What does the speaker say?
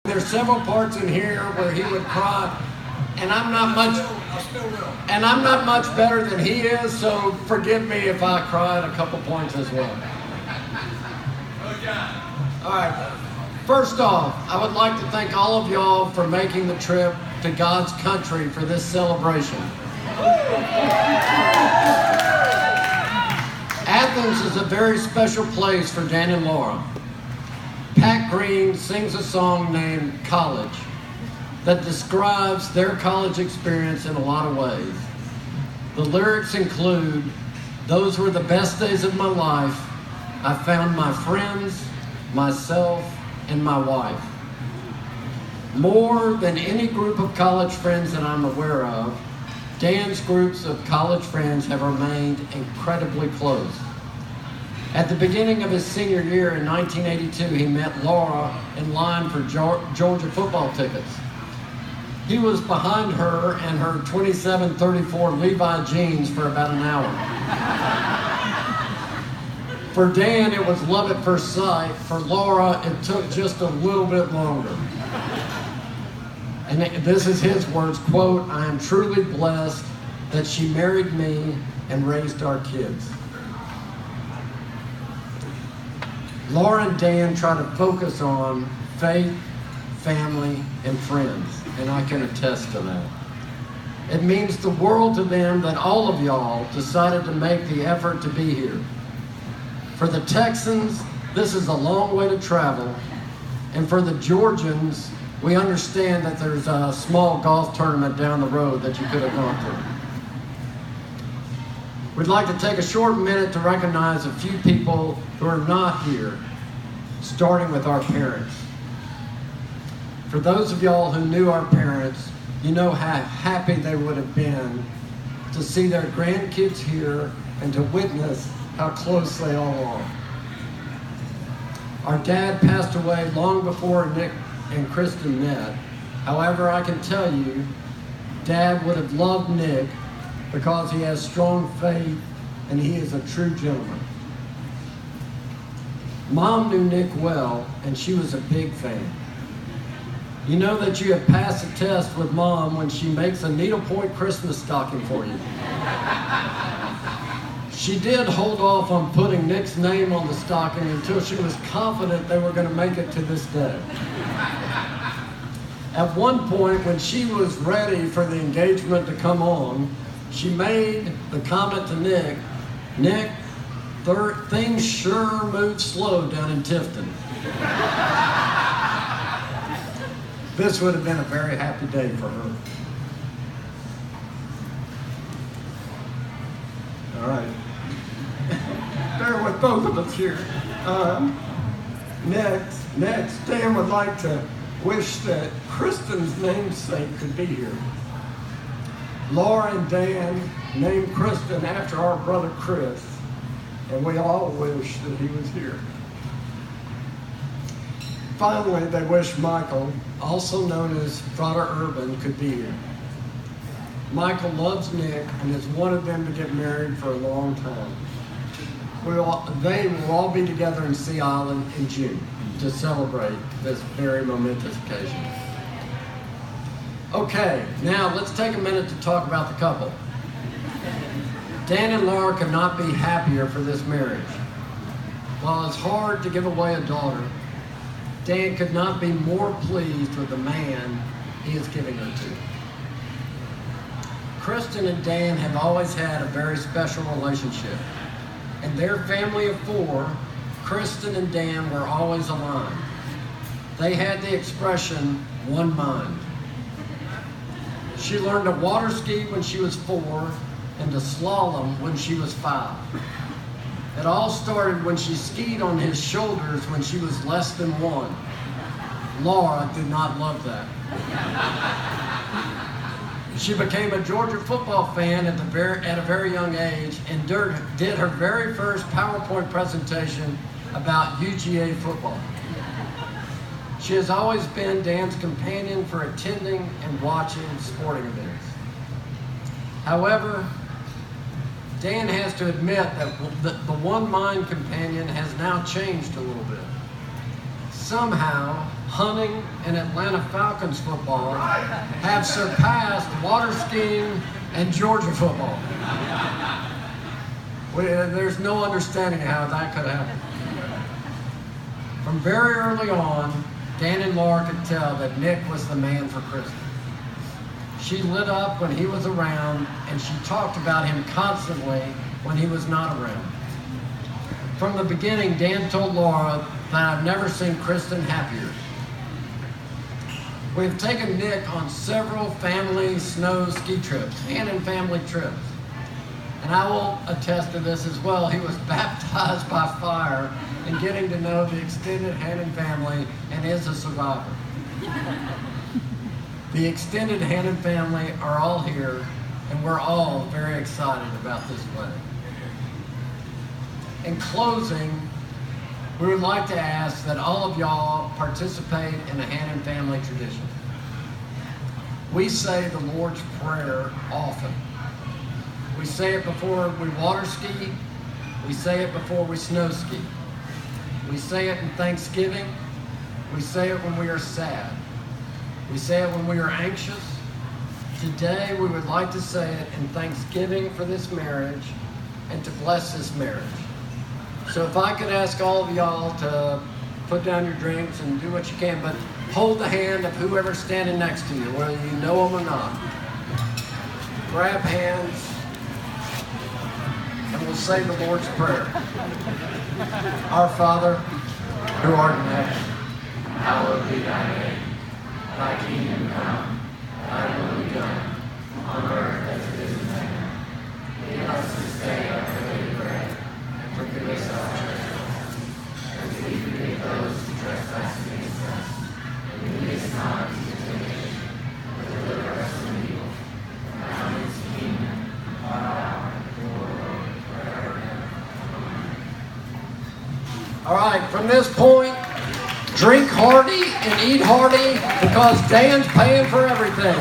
There's several parts in here where he would cry, and I'm not much better than he is, so forgive me if I cry at a couple points as well. All right. First off, I would like to thank all of y'all for making the trip to God's country for this celebration. Athens is a very special place for Dan and Laura. Pat Green sings a song named College that describes their college experience in a lot of ways. The lyrics include, "Those were the best days of my life. I found my friends, myself, and my wife. More than any group of college friends that I'm aware of, Dan's groups of college friends have remained incredibly close. At the beginning of his senior year in 1982, he met Laura in line for Georgia football tickets. He was behind her and her 2734 Levi jeans for about an hour. For Dan, it was love at first sight. For Laura, it took just a little bit longer. And this is his words, quote, "I am truly blessed that she married me and raised our kids." Laura and Dan try to focus on faith, family, and friends, and I can attest to that. It means the world to them that all of y'all decided to make the effort to be here. For the Texans, this is a long way to travel, and for the Georgians, we understand that there's a small golf tournament down the road that you could have gone to. We'd like to take a short minute to recognize a few people who are not here, starting with our parents. For those of y'all who knew our parents, you know how happy they would have been to see their grandkids here and to witness how close they all are. Our dad passed away long before Nick and Kristin met. However, I can tell you, Dad would have loved Nick because he has strong faith and he is a true gentleman. Mom knew Nick well, and she was a big fan. You know that you have passed the test with Mom when she makes a needlepoint Christmas stocking for you. She did hold off on putting Nick's name on the stocking until she was confident they were going to make it to this day. At one point, when she was ready for the engagement to come on, she made the comment to Nick, "Nick, things sure move slow down in Tifton." This would have been a very happy day for her. All right. Bear with both of us here. Next, Dan would like to wish that Kristin's namesake could be here. Laura and Dan named Kristin after our brother Chris, and we all wish that he was here. Finally, they wish Michael, also known as Frater Urban, could be here. Michael loves Nick and has wanted them to get married for a long time. They will all be together in Sea Island in June to celebrate this very momentous occasion. Okay, now let's take a minute to talk about the couple. Dan and Laura could not be happier for this marriage. While it's hard to give away a daughter, Dan could not be more pleased with the man he is giving her to. Kristin and Dan have always had a very special relationship. In their family of four, Kristin and Dan were always aligned. They had the expression, "one mind." She learned to water ski when she was 4 and to slalom when she was 5. It all started when she skied on his shoulders when she was less than 1. Laura did not love that. She became a Georgia football fan at a very young age and did her very first PowerPoint presentation about UGA football. She has always been Dan's companion for attending and watching sporting events. However, Dan has to admit that the one mind companion has now changed a little bit. Somehow, hunting, and Atlanta Falcons football have surpassed water skiing and Georgia football. There's no understanding how that could happen. From very early on, Dan and Laura could tell that Nick was the man for Kristin. She lit up when he was around, and she talked about him constantly when he was not around. From the beginning, Dan told Laura that I've never seen Kristin happier. We've taken Nick on several family snow ski trips and family trips. And I will attest to this as well. He was baptized by fire in getting to know the extended Hannon family and is a survivor. The extended Hannon family are all here, and we're all very excited about this wedding. In closing, we would like to ask that all of y'all participate in the Hannon family tradition. We say the Lord's Prayer often. We say it before we water ski. We say it before we snow ski. We say it in Thanksgiving. We say it when we are sad. We say it when we are anxious. Today, we would like to say it in thanksgiving for this marriage and to bless this marriage. So if I could ask all of y'all to put down your drinks and do what you can, but hold the hand of whoever's standing next to you, whether you know them or not. Grab hands, and we'll say the Lord's Prayer. Our Father, who art in heaven, hallowed be thy name. Thy kingdom come, thy will be done, on earth as it is in heaven. Give us this day our daily bread, and forgive us our trespasses, as we forgive those who trespass against us. And lead us not into temptation, but deliver us from evil. For thine is the kingdom, power, and glory, forever and ever. Amen. All right, from this point, drink hearty and eat hearty because Dan's paying for everything.